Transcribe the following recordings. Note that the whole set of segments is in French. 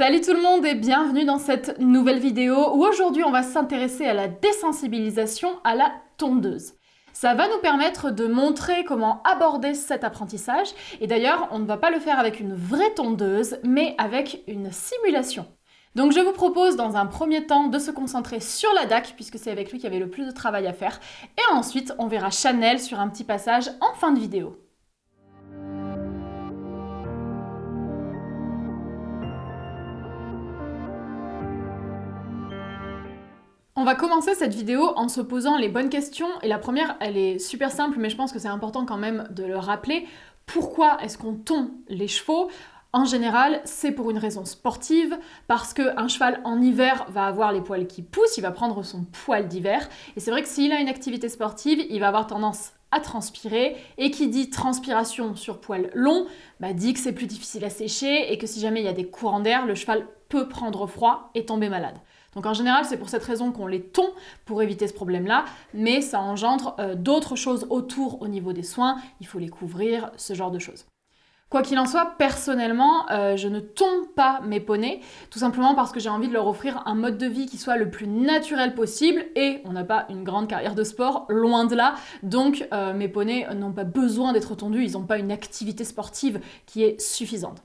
Salut tout le monde et bienvenue dans cette nouvelle vidéo où aujourd'hui on va s'intéresser à la désensibilisation à la tondeuse. Ça va nous permettre de montrer comment aborder cet apprentissage et d'ailleurs on ne va pas le faire avec une vraie tondeuse mais avec une simulation. Donc je vous propose dans un premier temps de se concentrer sur la DAC puisque c'est avec lui qu'il y avait le plus de travail à faire et ensuite on verra Chanel sur un petit passage en fin de vidéo. On va commencer cette vidéo en se posant les bonnes questions et la première elle est super simple mais je pense que c'est important quand même de le rappeler. Pourquoi est-ce qu'on tond les chevaux ? En général, c'est pour une raison sportive, parce qu'un cheval en hiver va avoir les poils qui poussent, il va prendre son poil d'hiver, et c'est vrai que s'il a une activité sportive, il va avoir tendance à transpirer, et qui dit transpiration sur poil long, dit que c'est plus difficile à sécher, et que si jamais il y a des courants d'air, le cheval peut prendre froid et tomber malade. Donc en général, c'est pour cette raison qu'on les tond, pour éviter ce problème-là, mais ça engendre d'autres choses autour au niveau des soins, il faut les couvrir, ce genre de choses. Quoi qu'il en soit, personnellement, je ne tonds pas mes poneys, tout simplement parce que j'ai envie de leur offrir un mode de vie qui soit le plus naturel possible, et on n'a pas une grande carrière de sport, loin de là, donc mes poneys n'ont pas besoin d'être tondus, ils n'ont pas une activité sportive qui est suffisante.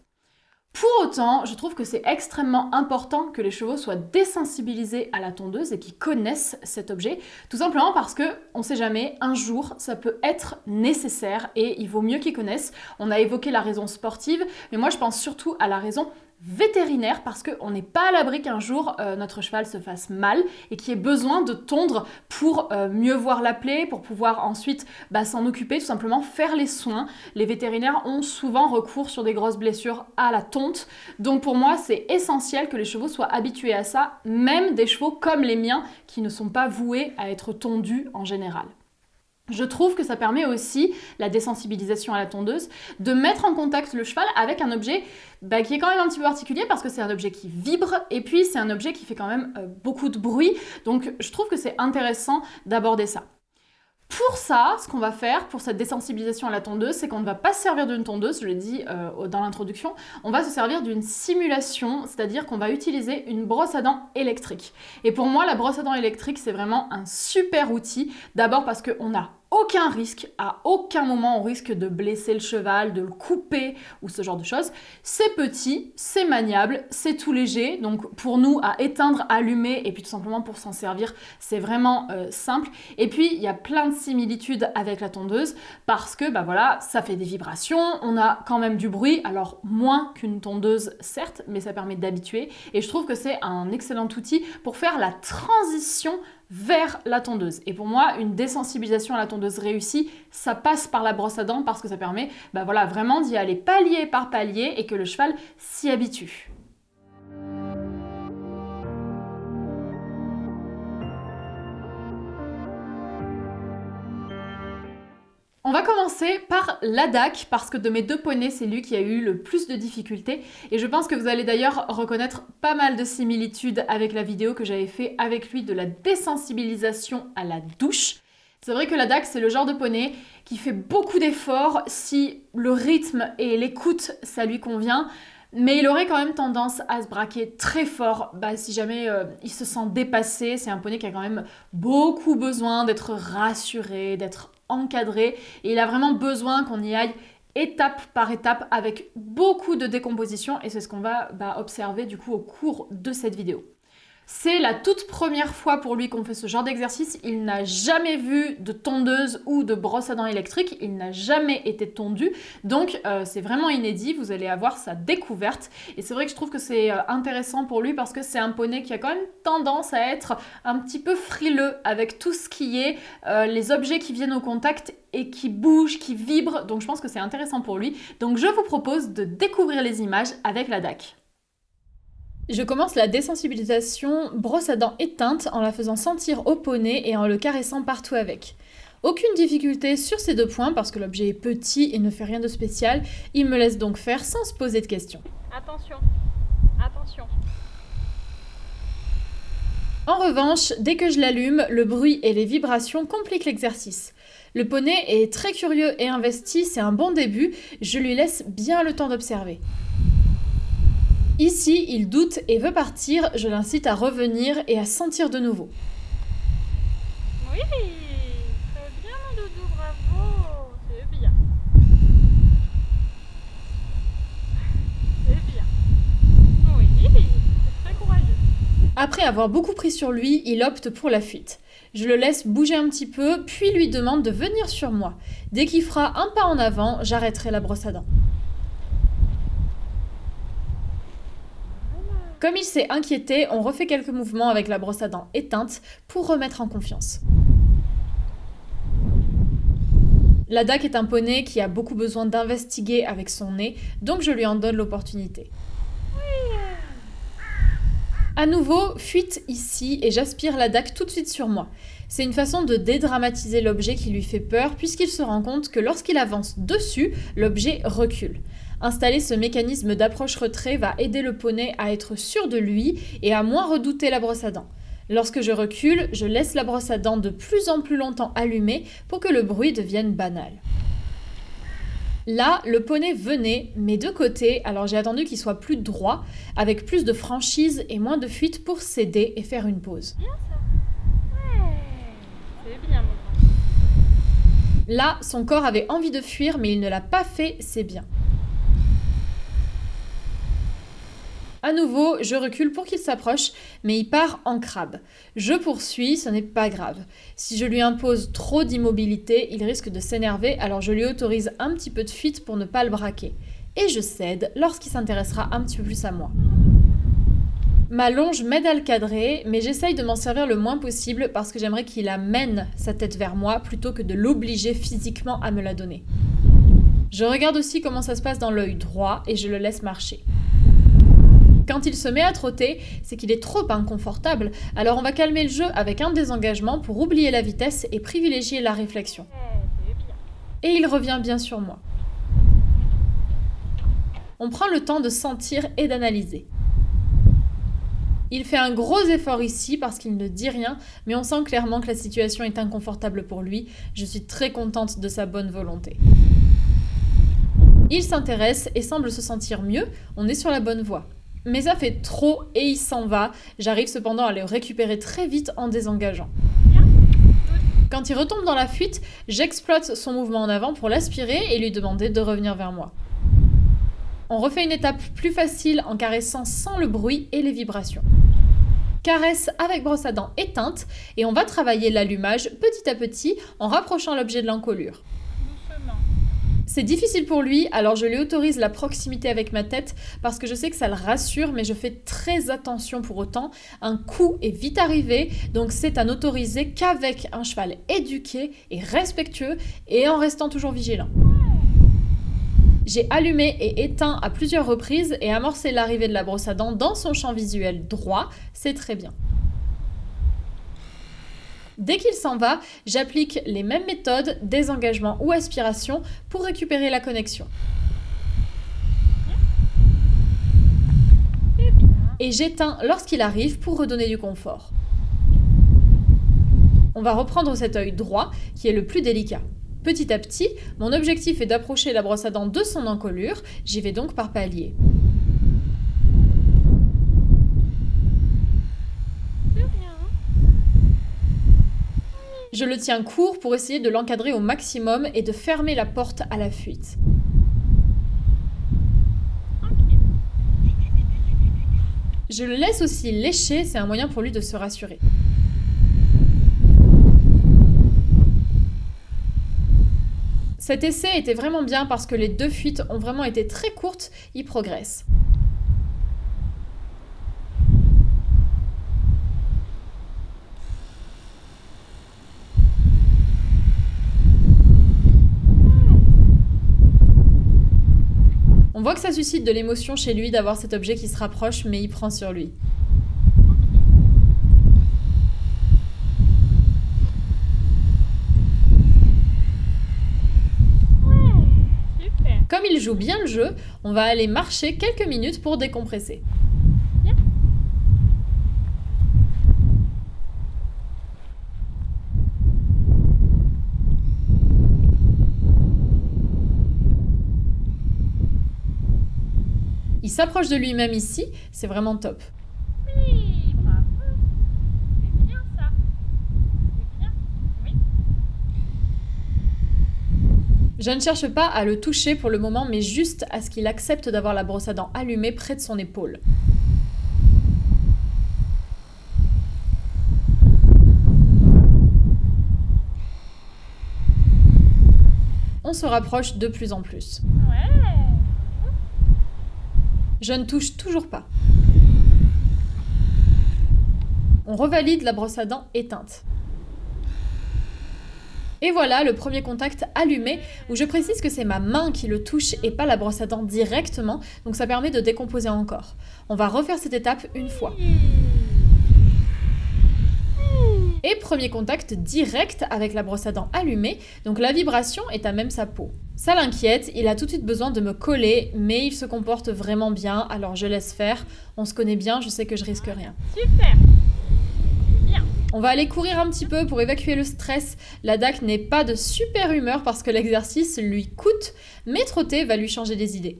Pour autant, je trouve que c'est extrêmement important que les chevaux soient désensibilisés à la tondeuse et qu'ils connaissent cet objet, tout simplement parce que, on sait jamais, un jour, ça peut être nécessaire et il vaut mieux qu'ils connaissent. On a évoqué la raison sportive, mais moi je pense surtout à la raison vétérinaire parce qu'on n'est pas à l'abri qu'un jour notre cheval se fasse mal et qu'il y ait besoin de tondre pour mieux voir la plaie, pour pouvoir ensuite s'en occuper, tout simplement faire les soins. Les vétérinaires ont souvent recours sur des grosses blessures à la tonte, donc pour moi c'est essentiel que les chevaux soient habitués à ça, même des chevaux comme les miens qui ne sont pas voués à être tondus en général. Je trouve que ça permet aussi, la désensibilisation à la tondeuse, de mettre en contact le cheval avec un objet qui est quand même un petit peu particulier parce que c'est un objet qui vibre et puis c'est un objet qui fait quand même beaucoup de bruit. Donc je trouve que c'est intéressant d'aborder ça. Pour ça, ce qu'on va faire pour cette désensibilisation à la tondeuse, c'est qu'on ne va pas se servir d'une tondeuse, je l'ai dit dans l'introduction, on va se servir d'une simulation, c'est-à-dire qu'on va utiliser une brosse à dents électrique. Et pour moi, la brosse à dents électrique, c'est vraiment un super outil, d'abord parce qu'on a aucun risque, à aucun moment on risque de blesser le cheval, de le couper ou ce genre de choses. C'est petit, c'est maniable, c'est tout léger, donc pour nous à éteindre, allumer et puis tout simplement pour s'en servir, c'est vraiment simple. Et puis il y a plein de similitudes avec la tondeuse parce que ça fait des vibrations, on a quand même du bruit, alors moins qu'une tondeuse certes, mais ça permet d'habituer et je trouve que c'est un excellent outil pour faire la transition vers la tondeuse. Et pour moi, une désensibilisation à la tondeuse réussie, ça passe par la brosse à dents parce que ça permet vraiment d'y aller palier par palier et que le cheval s'y habitue. On va commencer par la DAC parce que de mes deux poneys, c'est lui qui a eu le plus de difficultés et je pense que vous allez d'ailleurs reconnaître pas mal de similitudes avec la vidéo que j'avais fait avec lui de la désensibilisation à la douche. C'est vrai que la DAC, c'est le genre de poney qui fait beaucoup d'efforts si le rythme et l'écoute, ça lui convient. Mais il aurait quand même tendance à se braquer très fort si jamais il se sent dépassé. C'est un poney qui a quand même beaucoup besoin d'être rassuré, d'être encadré. Et il a vraiment besoin qu'on y aille étape par étape avec beaucoup de décomposition. Et c'est ce qu'on va observer du coup au cours de cette vidéo. C'est la toute première fois pour lui qu'on fait ce genre d'exercice. Il n'a jamais vu de tondeuse ou de brosse à dents électrique. Il n'a jamais été tondu. Donc c'est vraiment inédit. Vous allez avoir sa découverte. Et c'est vrai que je trouve que c'est intéressant pour lui parce que c'est un poney qui a quand même tendance à être un petit peu frileux avec tout ce qui est les objets qui viennent au contact et qui bougent, qui vibrent. Donc je pense que c'est intéressant pour lui. Donc je vous propose de découvrir les images avec la DAC. Je commence la désensibilisation brosse à dents éteinte en la faisant sentir au poney et en le caressant partout avec. Aucune difficulté sur ces deux points parce que l'objet est petit et ne fait rien de spécial. Il me laisse donc faire sans se poser de questions. Attention, attention. En revanche, dès que je l'allume, le bruit et les vibrations compliquent l'exercice. Le poney est très curieux et investi, c'est un bon début. Je lui laisse bien le temps d'observer. Ici, il doute et veut partir, je l'incite à revenir et à sentir de nouveau. Oui, très bien mon doudou, bravo. C'est bien. C'est bien. Oui, c'est très courageux. Après avoir beaucoup pris sur lui, il opte pour la fuite. Je le laisse bouger un petit peu, puis lui demande de venir sur moi. Dès qu'il fera un pas en avant, j'arrêterai la brosse à dents. Comme il s'est inquiété, on refait quelques mouvements avec la brosse à dents éteinte pour remettre en confiance. Ladak est un poney qui a beaucoup besoin d'investiguer avec son nez, donc je lui en donne l'opportunité. À nouveau, fuite ici et j'aspire Ladak tout de suite sur moi. C'est une façon de dédramatiser l'objet qui lui fait peur puisqu'il se rend compte que lorsqu'il avance dessus, l'objet recule. Installer ce mécanisme d'approche-retrait va aider le poney à être sûr de lui et à moins redouter la brosse à dents. Lorsque je recule, je laisse la brosse à dents de plus en plus longtemps allumée pour que le bruit devienne banal. Là, le poney venait, mais de côté, alors j'ai attendu qu'il soit plus droit, avec plus de franchise et moins de fuite pour céder et faire une pause. Bien ça. Ouais, c'est bien mon grand. Là, son corps avait envie de fuir, mais il ne l'a pas fait, c'est bien. À nouveau, je recule pour qu'il s'approche, mais il part en crabe. Je poursuis, ce n'est pas grave. Si je lui impose trop d'immobilité, il risque de s'énerver, alors je lui autorise un petit peu de fuite pour ne pas le braquer. Et je cède lorsqu'il s'intéressera un petit peu plus à moi. Ma longe m'aide à le cadrer, mais j'essaye de m'en servir le moins possible parce que j'aimerais qu'il amène sa tête vers moi plutôt que de l'obliger physiquement à me la donner. Je regarde aussi comment ça se passe dans l'œil droit et je le laisse marcher. Quand il se met à trotter, c'est qu'il est trop inconfortable, alors on va calmer le jeu avec un désengagement pour oublier la vitesse et privilégier la réflexion. C'est bien. Et il revient bien sur moi. On prend le temps de sentir et d'analyser. Il fait un gros effort ici parce qu'il ne dit rien, mais on sent clairement que la situation est inconfortable pour lui. Je suis très contente de sa bonne volonté. Il s'intéresse et semble se sentir mieux, on est sur la bonne voie. Mais ça fait trop et il s'en va. J'arrive cependant à le récupérer très vite en désengageant. Quand il retombe dans la fuite, j'exploite son mouvement en avant pour l'aspirer et lui demander de revenir vers moi. On refait une étape plus facile en caressant sans le bruit et les vibrations. Caresse avec brosse à dents éteinte et on va travailler l'allumage petit à petit en rapprochant l'objet de l'encolure. Doucement. C'est difficile pour lui, alors je lui autorise la proximité avec ma tête parce que je sais que ça le rassure, mais je fais très attention pour autant. Un coup est vite arrivé, donc c'est à n'autoriser qu'avec un cheval éduqué et respectueux et en restant toujours vigilant. J'ai allumé et éteint à plusieurs reprises et amorcé l'arrivée de la brosse à dents dans son champ visuel droit, c'est très bien. Dès qu'il s'en va, j'applique les mêmes méthodes, désengagement ou aspiration, pour récupérer la connexion. Et j'éteins lorsqu'il arrive pour redonner du confort. On va reprendre cet œil droit qui est le plus délicat. Petit à petit, mon objectif est d'approcher la brosse à dents de son encolure, j'y vais donc par paliers. Je le tiens court pour essayer de l'encadrer au maximum et de fermer la porte à la fuite. Je le laisse aussi lécher, c'est un moyen pour lui de se rassurer. Cet essai était vraiment bien parce que les deux fuites ont vraiment été très courtes, il progresse. On voit que ça suscite de l'émotion chez lui d'avoir cet objet qui se rapproche, mais il prend sur lui. Super. Comme il joue bien le jeu, on va aller marcher quelques minutes pour décompresser. Bien. Il s'approche de lui-même ici, c'est vraiment top. Oui, bravo. C'est bien ça. C'est bien. Oui. Je ne cherche pas à le toucher pour le moment, mais juste à ce qu'il accepte d'avoir la brosse à dents allumée près de son épaule. On se rapproche de plus en plus. Ouais. Je ne touche toujours pas. On revalide la brosse à dents éteinte. Et voilà le premier contact allumé, où je précise que c'est ma main qui le touche et pas la brosse à dents directement, donc ça permet de décomposer encore. On va refaire cette étape une fois. Et premier contact direct avec la brosse à dents allumée, donc la vibration est à même sa peau. Ça l'inquiète, il a tout de suite besoin de me coller, mais il se comporte vraiment bien, alors je laisse faire. On se connaît bien, je sais que je risque rien. Super. Bien. On va aller courir un petit peu pour évacuer le stress. La DAC n'est pas de super humeur parce que l'exercice lui coûte, mais trotter va lui changer les idées.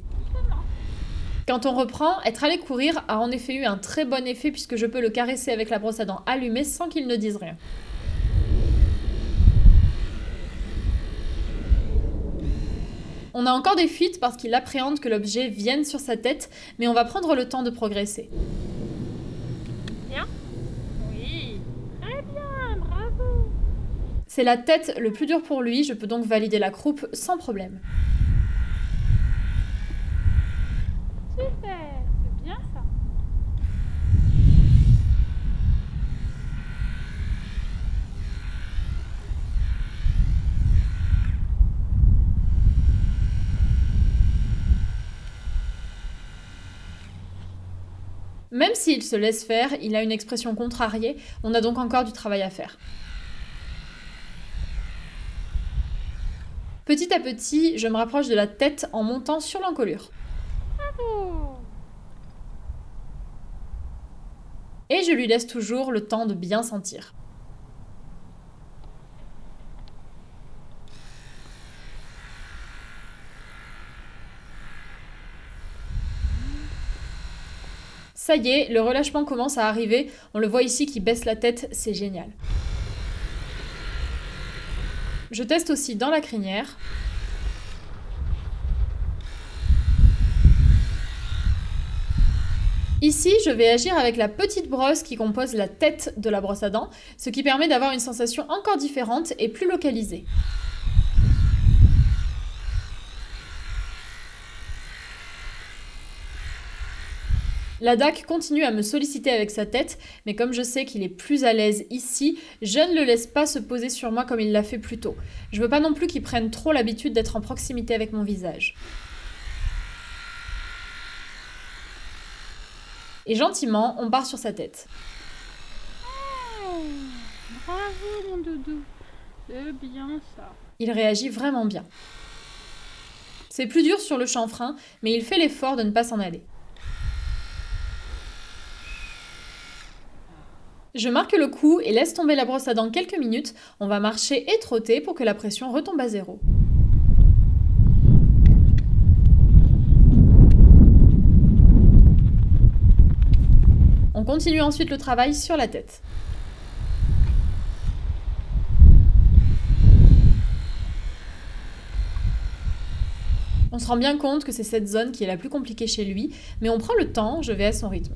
Quand on reprend, être allé courir a en effet eu un très bon effet puisque je peux le caresser avec la brosse à dents allumée sans qu'il ne dise rien. On a encore des fuites parce qu'il appréhende que l'objet vienne sur sa tête, mais on va prendre le temps de progresser. Bien. Oui. Très bien. Bravo. C'est la tête le plus dur pour lui, je peux donc valider la croupe sans problème. Super. C'est bien ça. Même s'il se laisse faire, il a une expression contrariée, on a donc encore du travail à faire. Petit à petit, je me rapproche de la tête en montant sur l'encolure. Bravo. Et je lui laisse toujours le temps de bien sentir. Ça y est, le relâchement commence à arriver. On le voit ici qui baisse la tête, c'est génial. Je teste aussi dans la crinière. Ici, je vais agir avec la petite brosse qui compose la tête de la brosse à dents, ce qui permet d'avoir une sensation encore différente et plus localisée. La DAC continue à me solliciter avec sa tête, mais comme je sais qu'il est plus à l'aise ici, je ne le laisse pas se poser sur moi comme il l'a fait plus tôt. Je veux pas non plus qu'il prenne trop l'habitude d'être en proximité avec mon visage. Et gentiment, on part sur sa tête. Oh, bravo mon doudou. C'est bien ça. Il réagit vraiment bien. C'est plus dur sur le chanfrein, mais il fait l'effort de ne pas s'en aller. Je marque le coup et laisse tomber la brosse à dents quelques minutes. On va marcher et trotter pour que la pression retombe à zéro. On continue ensuite le travail sur la tête. On se rend bien compte que c'est cette zone qui est la plus compliquée chez lui, mais on prend le temps, je vais à son rythme.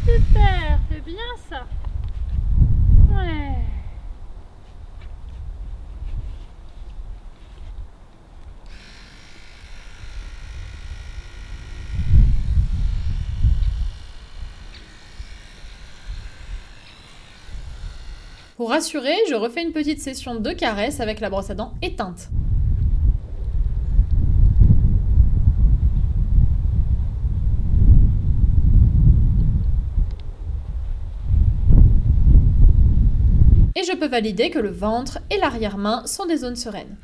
Super, c'est bien ça. Ouais. Pour rassurer, je refais une petite session de caresse avec la brosse à dents éteinte. Et je peux valider que le ventre et l'arrière-main sont des zones sereines.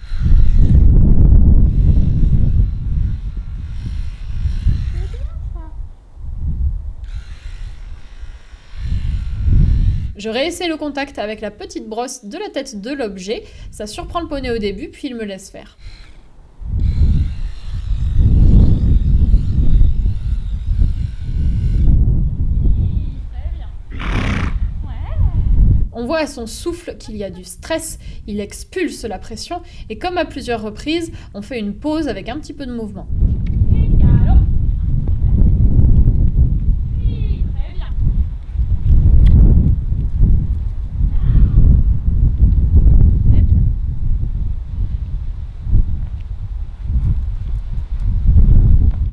Je réessaie le contact avec la petite brosse de la tête de l'objet. Ça surprend le poney au début, puis il me laisse faire. On voit à son souffle qu'il y a du stress, il expulse la pression et comme à plusieurs reprises, on fait une pause avec un petit peu de mouvement.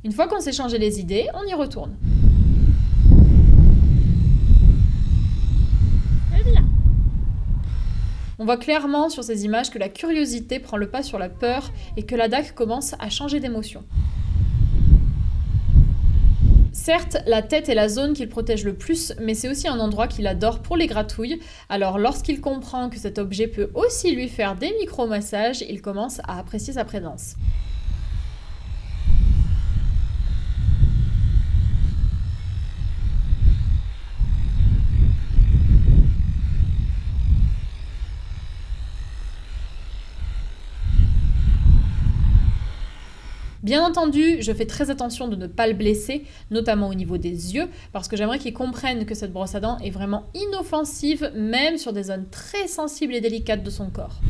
Une fois qu'on s'est changé les idées, on y retourne. On voit clairement sur ces images que la curiosité prend le pas sur la peur et que la DAC commence à changer d'émotion. Certes, la tête est la zone qu'il protège le plus, mais c'est aussi un endroit qu'il adore pour les gratouilles. Alors lorsqu'il comprend que cet objet peut aussi lui faire des micro-massages, il commence à apprécier sa présence. Bien entendu, je fais très attention de ne pas le blesser, notamment au niveau des yeux, parce que j'aimerais qu'il comprenne que cette brosse à dents est vraiment inoffensive, même sur des zones très sensibles et délicates de son corps.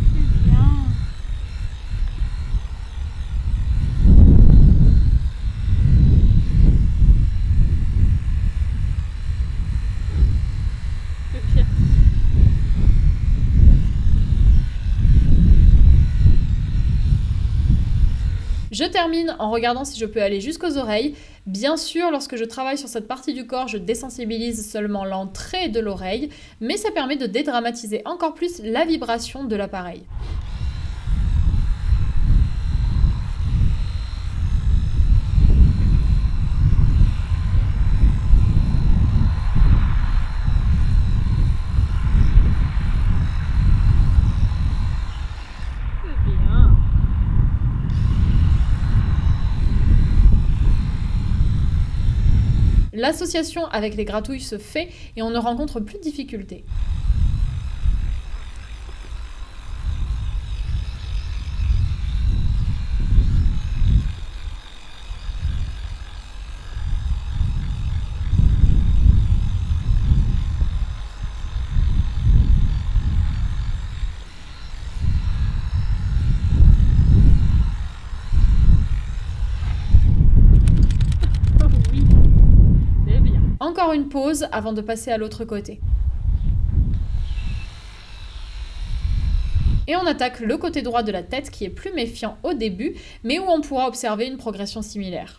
Je termine en regardant si je peux aller jusqu'aux oreilles. Bien sûr, lorsque je travaille sur cette partie du corps, je désensibilise seulement l'entrée de l'oreille, mais ça permet de dédramatiser encore plus la vibration de l'appareil. L'association avec les gratouilles se fait et on ne rencontre plus de difficultés. Encore une pause avant de passer à l'autre côté. Et on attaque le côté droit de la tête qui est plus méfiant au début, mais où on pourra observer une progression similaire.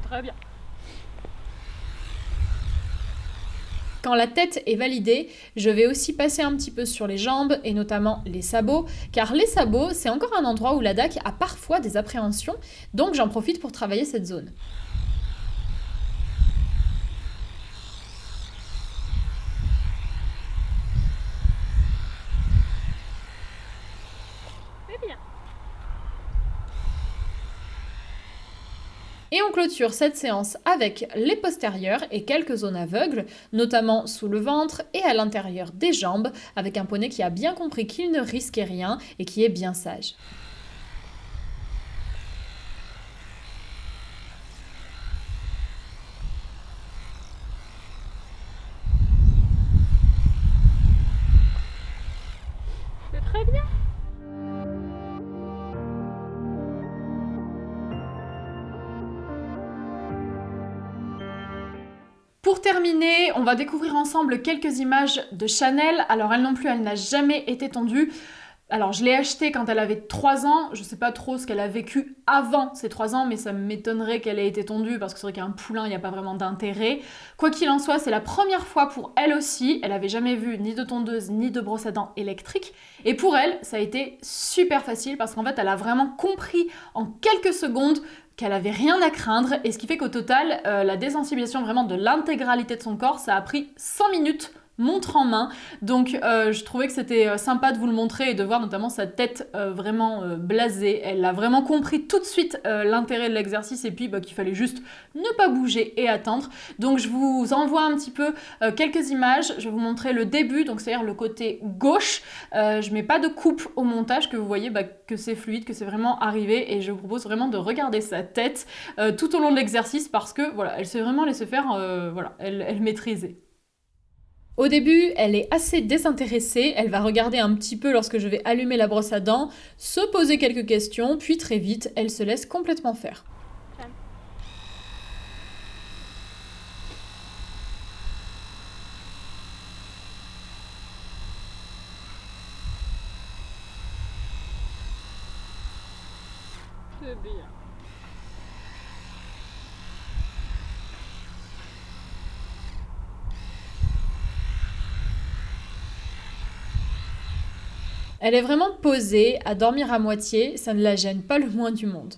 Très bien. Quand la tête est validée, je vais aussi passer un petit peu sur les jambes et notamment les sabots, car les sabots, c'est encore un endroit où la DAC a parfois des appréhensions, donc j'en profite pour travailler cette zone. Et on clôture cette séance avec les postérieurs et quelques zones aveugles, notamment sous le ventre et à l'intérieur des jambes, avec un poney qui a bien compris qu'il ne risquait rien et qui est bien sage. C'est très bien. Pour terminer, on va découvrir ensemble quelques images de Chanel. Alors elle non plus, elle n'a jamais été tondue. Alors je l'ai achetée quand elle avait 3 ans, je sais pas trop ce qu'elle a vécu avant ces 3 ans, mais ça m'étonnerait qu'elle ait été tondue parce que c'est vrai qu'un poulain, il n'y a pas vraiment d'intérêt. Quoi qu'il en soit, c'est la première fois pour elle aussi, elle avait jamais vu ni de tondeuse ni de brosse à dents électrique, et pour elle, ça a été super facile parce qu'en fait, elle a vraiment compris en quelques secondes qu'elle avait rien à craindre, et ce qui fait qu'au total, la désensibilisation vraiment de l'intégralité de son corps, ça a pris 100 minutes montre en main, donc je trouvais que c'était sympa de vous le montrer et de voir notamment sa tête vraiment blasée. Elle a vraiment compris tout de suite l'intérêt de l'exercice et puis qu'il fallait juste ne pas bouger et attendre. Donc je vous envoie un petit peu quelques images, je vais vous montrer le début, donc c'est-à-dire le côté gauche. Je mets pas de coupe au montage, que vous voyez que c'est fluide, que c'est vraiment arrivé, et je vous propose vraiment de regarder sa tête tout au long de l'exercice parce que voilà, elle s'est vraiment laissée faire, voilà, elle maîtrisait. Au début, elle est assez désintéressée, elle va regarder un petit peu lorsque je vais allumer la brosse à dents, se poser quelques questions, puis très vite, elle se laisse complètement faire. C'est bien. Elle est vraiment posée, à dormir à moitié, ça ne la gêne pas le moins du monde.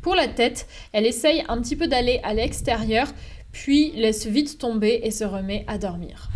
Pour la tête, elle essaye un petit peu d'aller à l'extérieur, puis laisse vite tomber et se remet à dormir.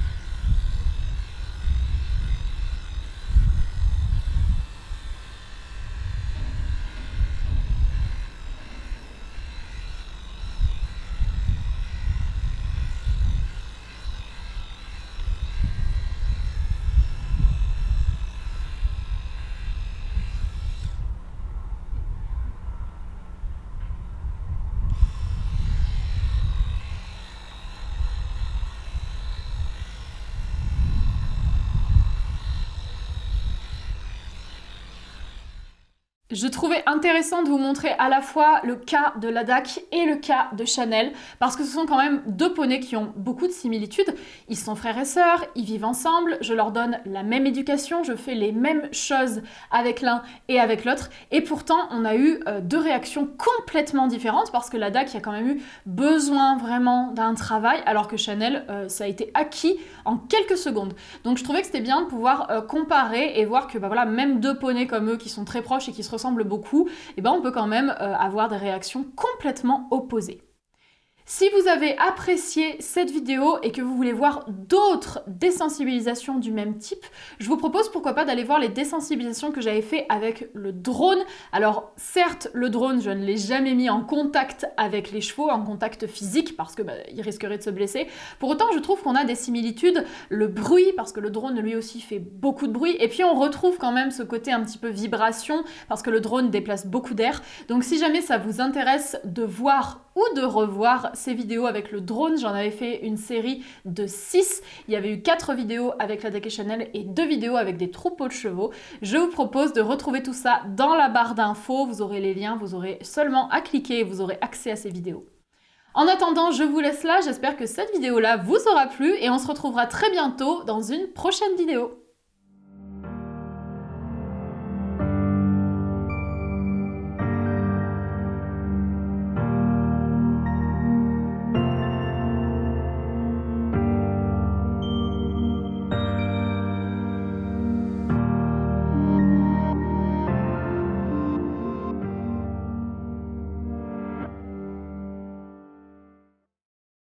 Je trouvais intéressant de vous montrer à la fois le cas de Ladakh et le cas de Chanel, parce que ce sont quand même deux poneys qui ont beaucoup de similitudes. Ils sont frères et sœurs, ils vivent ensemble, je leur donne la même éducation, je fais les mêmes choses avec l'un et avec l'autre, et pourtant on a eu deux réactions complètement différentes, parce que Ladakh a quand même eu besoin vraiment d'un travail, alors que Chanel, ça a été acquis en quelques secondes. Donc je trouvais que c'était bien de pouvoir comparer et voir que voilà, même deux poneys comme eux qui sont très proches et qui se ressemblent beaucoup, et on peut quand même avoir des réactions complètement opposées. Si vous avez apprécié cette vidéo et que vous voulez voir d'autres désensibilisations du même type, je vous propose pourquoi pas d'aller voir les désensibilisations que j'avais fait avec le drone. Alors certes, le drone, je ne l'ai jamais mis en contact avec les chevaux, en contact physique, parce que il risquerait de se blesser. Pour autant, je trouve qu'on a des similitudes. Le bruit, parce que le drone lui aussi fait beaucoup de bruit, et puis on retrouve quand même ce côté un petit peu vibration, parce que le drone déplace beaucoup d'air. Donc si jamais ça vous intéresse de voir ou de revoir ces vidéos avec le drone, j'en avais fait une série de 6. Il y avait eu 4 vidéos avec Ladakh et Chanel et 2 vidéos avec des troupeaux de chevaux. Je vous propose de retrouver tout ça dans la barre d'infos. Vous aurez les liens, vous aurez seulement à cliquer et vous aurez accès à ces vidéos. En attendant, je vous laisse là. J'espère que cette vidéo-là vous aura plu et on se retrouvera très bientôt dans une prochaine vidéo.